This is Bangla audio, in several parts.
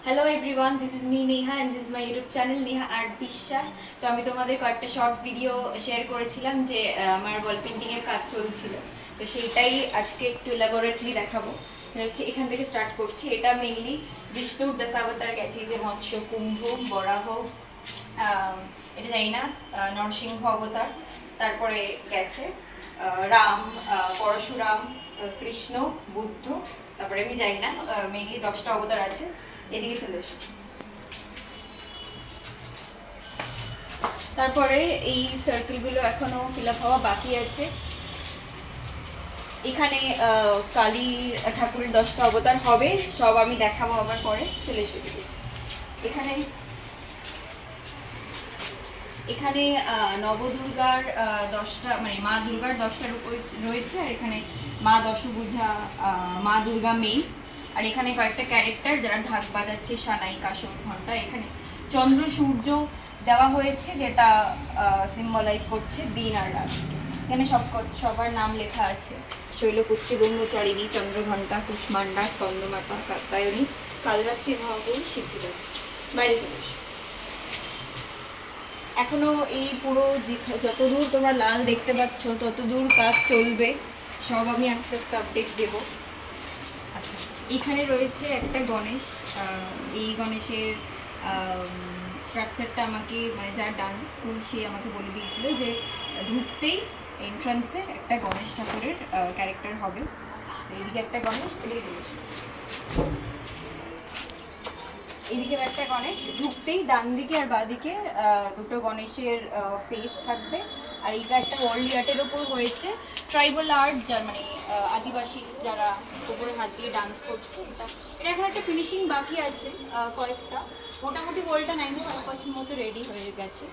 Hello everyone, this is me Neha and this is my YouTube channel Neha art বিশ্বাস। তো আমি তোমাদের কয়েকটা শর্টস ভিডিও শেয়ার করেছিলাম যে আমার ওয়াল পেন্টিংয়ের কাজ চলছিল, তো সেইটাই আজকে একটু এলাবোরেটলি দেখাবো। হচ্ছে এখান থেকে স্টার্ট করছি। এটা মেইনলি বিষ্ণুর দশাবতার গেছে, যে মৎস্য, কুম্ভ, বরাহ, এটা জানি না, নরসিংহ অবতার, তারপরে গেছে রাম, পরশুরাম, কৃষ্ণ, বুদ্ধ, তারপরে আমি জানি না, মেইনলি 10টা অবতার আছে। এদিকে চলে এসো। তারপরে এই সার্কেলগুলো এখনো ফিল আপ হওয়া বাকি আছে। এখানে কালী ঠাকুরের 10টা অবতার হবে, সব আমি দেখাবো আবার পরে। চলে এসো এদিকে। এখানে নবদুর্গার 10টা, মানে মা দুর্গার 10টা রূপ রয়েছে, আর এখানে মা দশভুজা, মা দুর্গা মেয়ে, আর এখানে কয়েকটা ক্যারেক্টার যারা ঢাক বাজাচ্ছে, সানাই, কাসর, ঘন্টা। এখানে চন্দ্র সূর্য দেওয়া হয়েছে, যেটা সিম্বলাইজ করছে দিন আর রাত। এখানে সবার নাম লেখা আছে: শৈলপুত্রী, ব্রহ্মচারিণী, চন্দ্রঘণ্টা, কুষ্মান্ডা, স্কন্দমাতা, কাত্যায়নী, কালরাত্রি, মহাগুরু, সিদ্ধিদাতা। বাইরে চলে এসো। এখনো এই পুরো যতদূর তোমরা লাল দেখতে পাচ্ছ ততদূর কাজ চলবে, সব আমি আস্তে আস্তে আপডেট দেব। আচ্ছা, এখানে রয়েছে একটা গণেশ। এই গণেশের স্ট্রাকচারটা আমাকে, মানে যার ডান্স স্কুল, সে আমাকে বলে দিয়েছিল যে ঢুকতেই এন্ট্রান্সে একটা গণেশ ঠাকুরের ক্যারেক্টার হবে। এদিকে একটা গণেশ, এদিকে চলে এসো। এদিকে একটা গণেশ, ঢুকতেই ডান দিকে আর বাঁ দিকে দুটো গণেশের ফেস থাকবে। আর এটা একটা ওয়ার্ল্ড আর্টের ওপর হয়েছে, ট্রাইবাল আর্ট, যার মানে আদিবাসী যারা উপরে হাত দিয়ে ডান্স করছে। এটা এখন একটা ফিনিশিং বাকি আছে কয়েকটা। মোটামুটি ওয়ার্ল্ডটা 95% মতো রেডি হয়ে গেছে।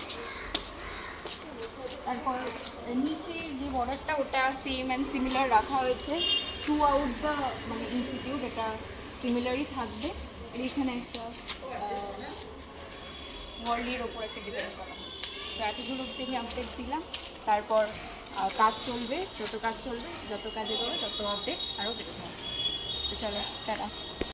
তারপর নিচে যে বর্ডারটা, ওটা সেম অ্যান্ড সিমিলার রাখা হয়েছে থ্রু আউট দ্য মানে ইনস্টিটিউট, এটা সিমিলারই থাকবে। এখানে একটা ওয়ার্ল্ডের ওপর একটা ডিজাইন করা হয়েছে। তো এতদূর অব্দি আমি আপডেট দিলাম। তারপর কাজ চলবে, যত কাজ চলবে, যত কাজে করবে তত আপডেট আরও বেরোতে হবে। তো চলো, টাটা।